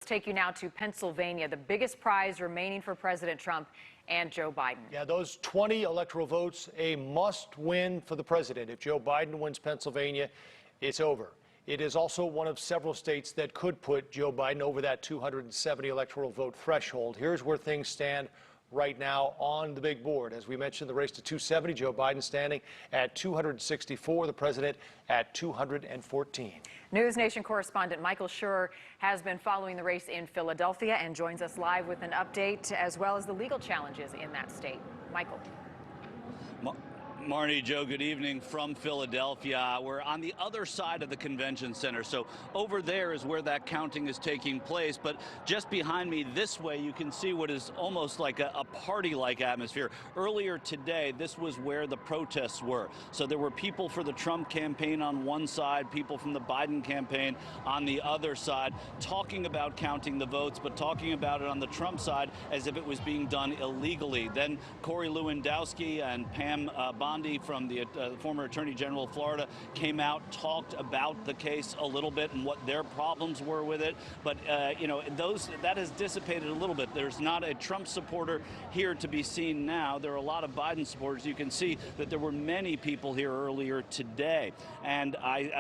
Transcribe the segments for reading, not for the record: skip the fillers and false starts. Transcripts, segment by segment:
take you now to Pennsylvania, the biggest prize remaining for President Trump and Joe Biden. Yeah, those 20 electoral votes, a must-win for the president. If Joe Biden wins Pennsylvania, it's over. It is also one of several states that could put Joe Biden over that 270 electoral vote threshold. Here's where things stand right now on the big board. As we mentioned, the race to 270, Joe Biden standing at 264, the president at 214. NewsNation correspondent Michael Schure has been following the race in Philadelphia and joins us live with an update as well as the legal challenges in that state. Michael. Marnie, Joe, good evening from Philadelphia. We're on the other side of the convention center, so over there is where that counting is taking place. But just behind me this way, you can see what is almost like a party-like atmosphere. Earlier today, this was where the protests were. So there were people for the Trump campaign on one side, people from the Biden campaign on the other side, talking about counting the votes, but talking about it on the Trump side as if it was being done illegally. Then Corey Lewandowski and Pam Bondi from the former Attorney General of Florida came out, talked about the case a little bit and what their problems were with it. But, you know, that has dissipated a little bit. There's not a Trump supporter here to be seen now. There are a lot of Biden supporters. You can see that there were many people here earlier today. And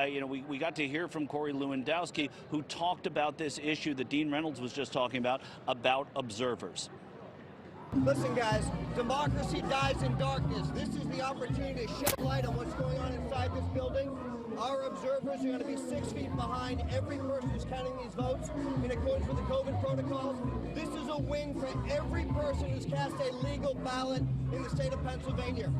you know, we got to hear from Corey Lewandowski, who talked about this issue that Dean Reynolds was just talking about observers. Listen, guys, democracy dies in darkness. This is the opportunity to shed light on what's going on inside this building. Our observers are going to be 6 feet behind every person who's counting these votes in accordance with the COVID protocols. This is a win for every person who's cast a legal ballot in the state of Pennsylvania.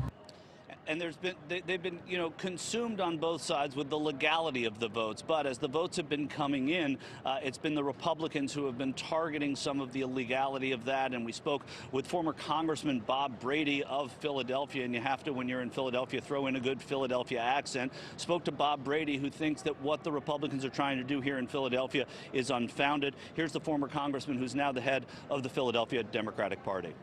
And they've been, you know, consumed on both sides with the legality of the votes. But as the votes have been coming in, it's been the Republicans who have been targeting some of the illegality of that. And we spoke with former Congressman Bob Brady of Philadelphia. And you have to, when you're in Philadelphia, throw in a good Philadelphia accent. Spoke to Bob Brady, who thinks that what the Republicans are trying to do here in Philadelphia is unfounded. Here's the former congressman who's now the head of the Philadelphia Democratic Party.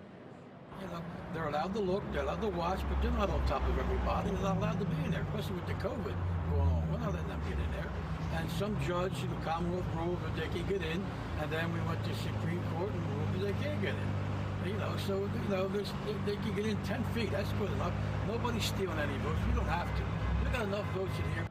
You know, they're allowed to look, they're allowed to watch, but they're not on top of everybody. They're not allowed to be in there, especially with the COVID going on. We're not letting them get in there. And some judge in the Commonwealth ruled that they can get in, and then we went to Supreme Court and ruled that they can't get in. You know, so, you know, they can get in 10 feet. That's good enough. Nobody's stealing any votes. We don't have to. We got enough votes in here.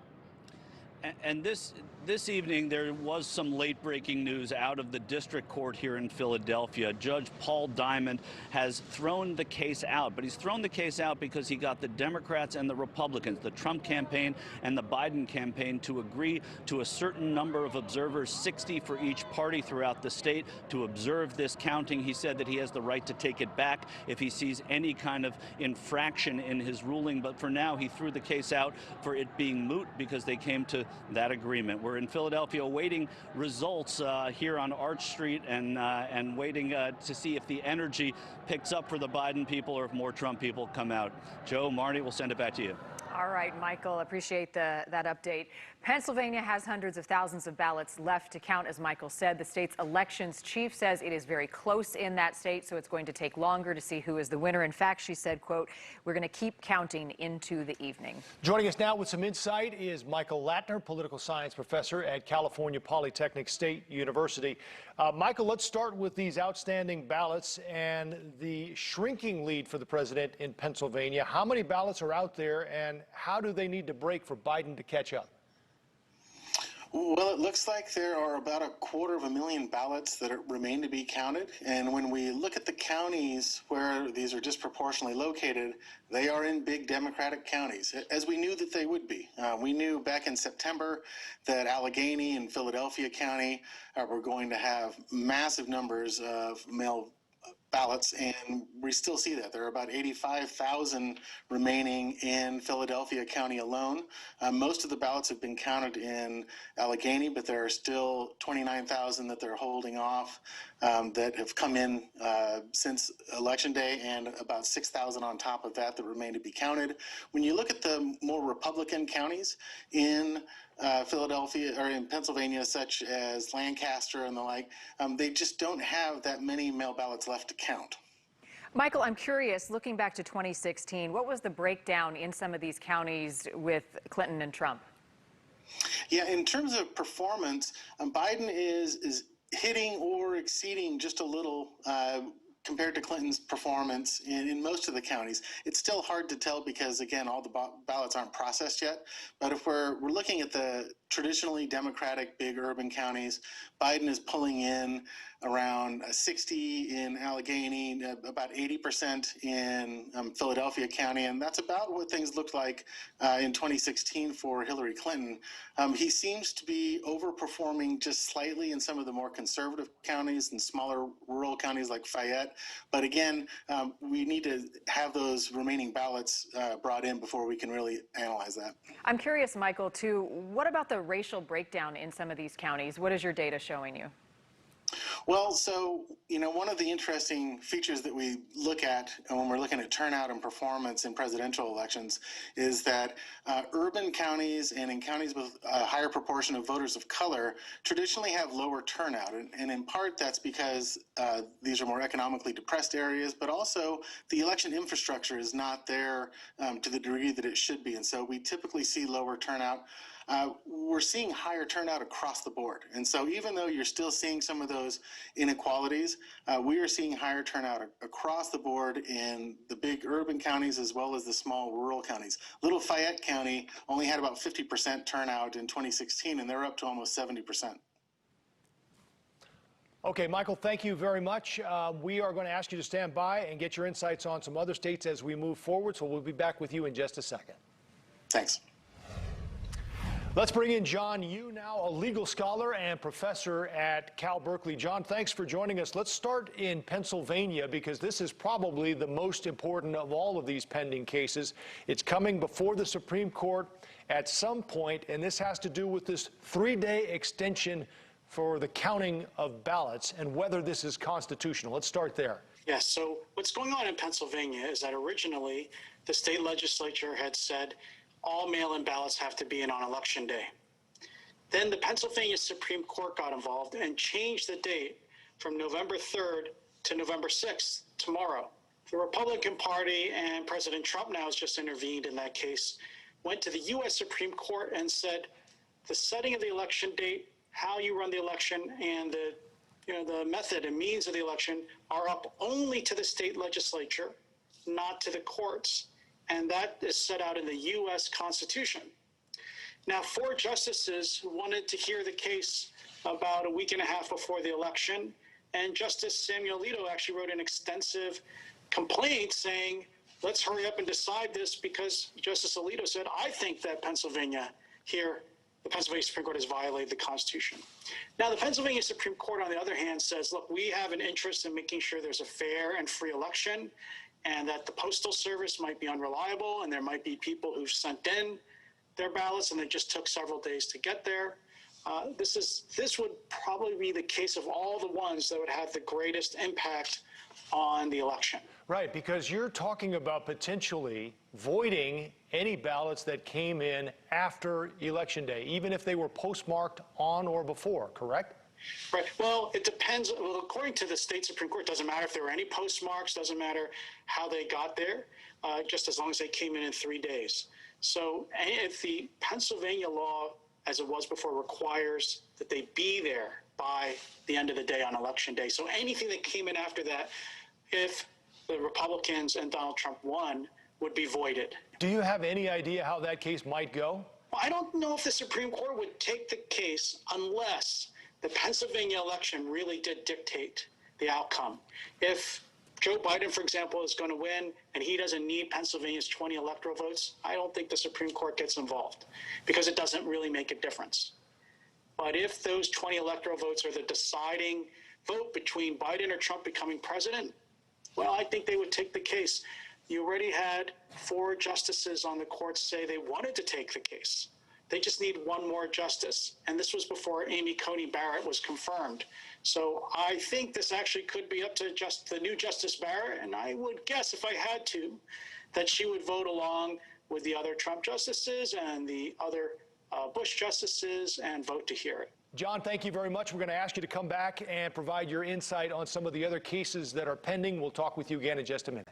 And this evening, there was some late-breaking news out of the district court here in Philadelphia. Judge Paul Diamond has thrown the case out, but he's thrown the case out because he got the Democrats and the Republicans, the Trump campaign and the Biden campaign, to agree to a certain number of observers, 60 for each party throughout the state, to observe this counting. He said that he has the right to take it back if he sees any kind of infraction in his ruling, but for now, he threw the case out for it being moot because they came to that agreement. We're in Philadelphia awaiting results here on Arch Street and waiting to see if the energy picks up for the Biden people or if more Trump people come out. Joe, Marty, we'll send it back to you. All right, Michael, appreciate that update. Pennsylvania has hundreds of thousands of ballots left to count, as Michael said. The state's elections chief says it is very close in that state, so it's going to take longer to see who is the winner. In fact, she said, quote, "We're going to keep counting into the evening." Joining us now with some insight is Michael Lattner, political science professor at California Polytechnic State University. Michael, let's start with these outstanding ballots and the shrinking lead for the president in Pennsylvania. How many ballots are out there, and how do they need to break for Biden to catch up? Well, it looks like there are about 250,000 ballots that remain to be counted. And when we look at the counties where these are disproportionately located, they are in big Democratic counties, as we knew that they would be. We knew back in September that Allegheny and Philadelphia County were going to have massive numbers of mail ballots, and we still see that. There are about 85,000 remaining in Philadelphia County alone. Most of the ballots have been counted in Allegheny, but there are still 29,000 that they're holding off that have come in since Election Day, and about 6,000 on top of that remain to be counted. When you look at the more Republican counties in Philadelphia or in Pennsylvania, such as Lancaster and the like, they just don't have that many mail ballots left to count. Michael, I'm curious, looking back to 2016, what was the breakdown in some of these counties with Clinton and Trump? Yeah, in terms of performance, Biden is hitting or exceeding just a little compared to Clinton's performance in most of the counties. It's still hard to tell because, again, all the ballots aren't processed yet. But if we're looking at the traditionally Democratic big urban counties, Biden is pulling in around 60 in Allegheny, about 80% in Philadelphia County, and that's about what things looked like in 2016 for Hillary Clinton. He seems to be overperforming just slightly in some of the more conservative counties and smaller rural counties like Fayette. But again, we need to have those remaining ballots brought in before we can really analyze that. I'm curious, Michael, too, what about the racial breakdown in some of these counties? What is your data showing you? Well, so, one of the interesting features that we look at when we're looking at turnout and performance in presidential elections is that urban counties and in counties with a higher proportion of voters of color traditionally have lower turnout. And in part, that's because these are more economically depressed areas, but also the election infrastructure is not there to the degree that it should be. And so we typically see lower turnout. We're seeing higher turnout across the board. And so even though you're still seeing some of those inequalities, we are seeing higher turnout across the board in the big urban counties as well as the small rural counties. Little Fayette County only had about 50% turnout in 2016, and they're up to almost 70%. Okay, Michael, thank you very much. We are going to ask you to stand by and get your insights on some other states as we move forward, so we'll be back with you in just a second. Thanks. Let's bring in John Yoo now, a legal scholar and professor at Cal Berkeley. John, thanks for joining us. Let's start in Pennsylvania because this is probably the most important of all of these pending cases. It's coming before the Supreme Court at some point, and this has to do with this 3-day extension for the counting of ballots and whether this is constitutional. Let's start there. Yes, so what's going on in Pennsylvania is that originally the state legislature had said all mail-in ballots have to be in on Election Day. Then the Pennsylvania Supreme Court got involved and changed the date from November 3rd to November 6th, tomorrow. The Republican Party and President Trump now has just intervened in that case, went to the U.S. Supreme Court and said the setting of the election date, how you run the election, and the method and means of the election are up only to the state legislature, not to the courts. And that is set out in the U.S. Constitution. Now, 4 justices wanted to hear the case about a week and a half before the election, and Justice Samuel Alito actually wrote an extensive complaint saying, let's hurry up and decide this because Justice Alito said, I think that Pennsylvania here, the Pennsylvania Supreme Court has violated the Constitution. Now, the Pennsylvania Supreme Court, on the other hand, says, look, we have an interest in making sure there's a fair and free election, and that the Postal Service might be unreliable, and there might be people who've sent in their ballots and it just took several days to get there. This would probably be the case of all the ones that would have the greatest impact on the election. Right, because you're talking about potentially voiding any ballots that came in after Election Day, even if they were postmarked on or before, correct? Right. Well, it depends. Well, according to the state Supreme Court, it doesn't matter if there were any postmarks, doesn't matter how they got there, just as long as they came in 3 days. So if the Pennsylvania law, as it was before, requires that they be there by the end of the day on Election Day. So anything that came in after that, if the Republicans and Donald Trump won, would be voided. Do you have any idea how that case might go? Well, I don't know if the Supreme Court would take the case unless the Pennsylvania election really did dictate the outcome. If Joe Biden, for example, is going to win and he doesn't need Pennsylvania's 20 electoral votes, I don't think the Supreme Court gets involved because it doesn't really make a difference. But if those 20 electoral votes are the deciding vote between Biden or Trump becoming president, well, I think they would take the case. You already had 4 justices on the court say they wanted to take the case. They just need one more justice. And this was before Amy Coney Barrett was confirmed. So I think this actually could be up to just the new Justice Barrett. And I would guess, if I had to, that she would vote along with the other Trump justices and the other Bush justices and vote to hear it. John, thank you very much. We're going to ask you to come back and provide your insight on some of the other cases that are pending. We'll talk with you again in just a minute.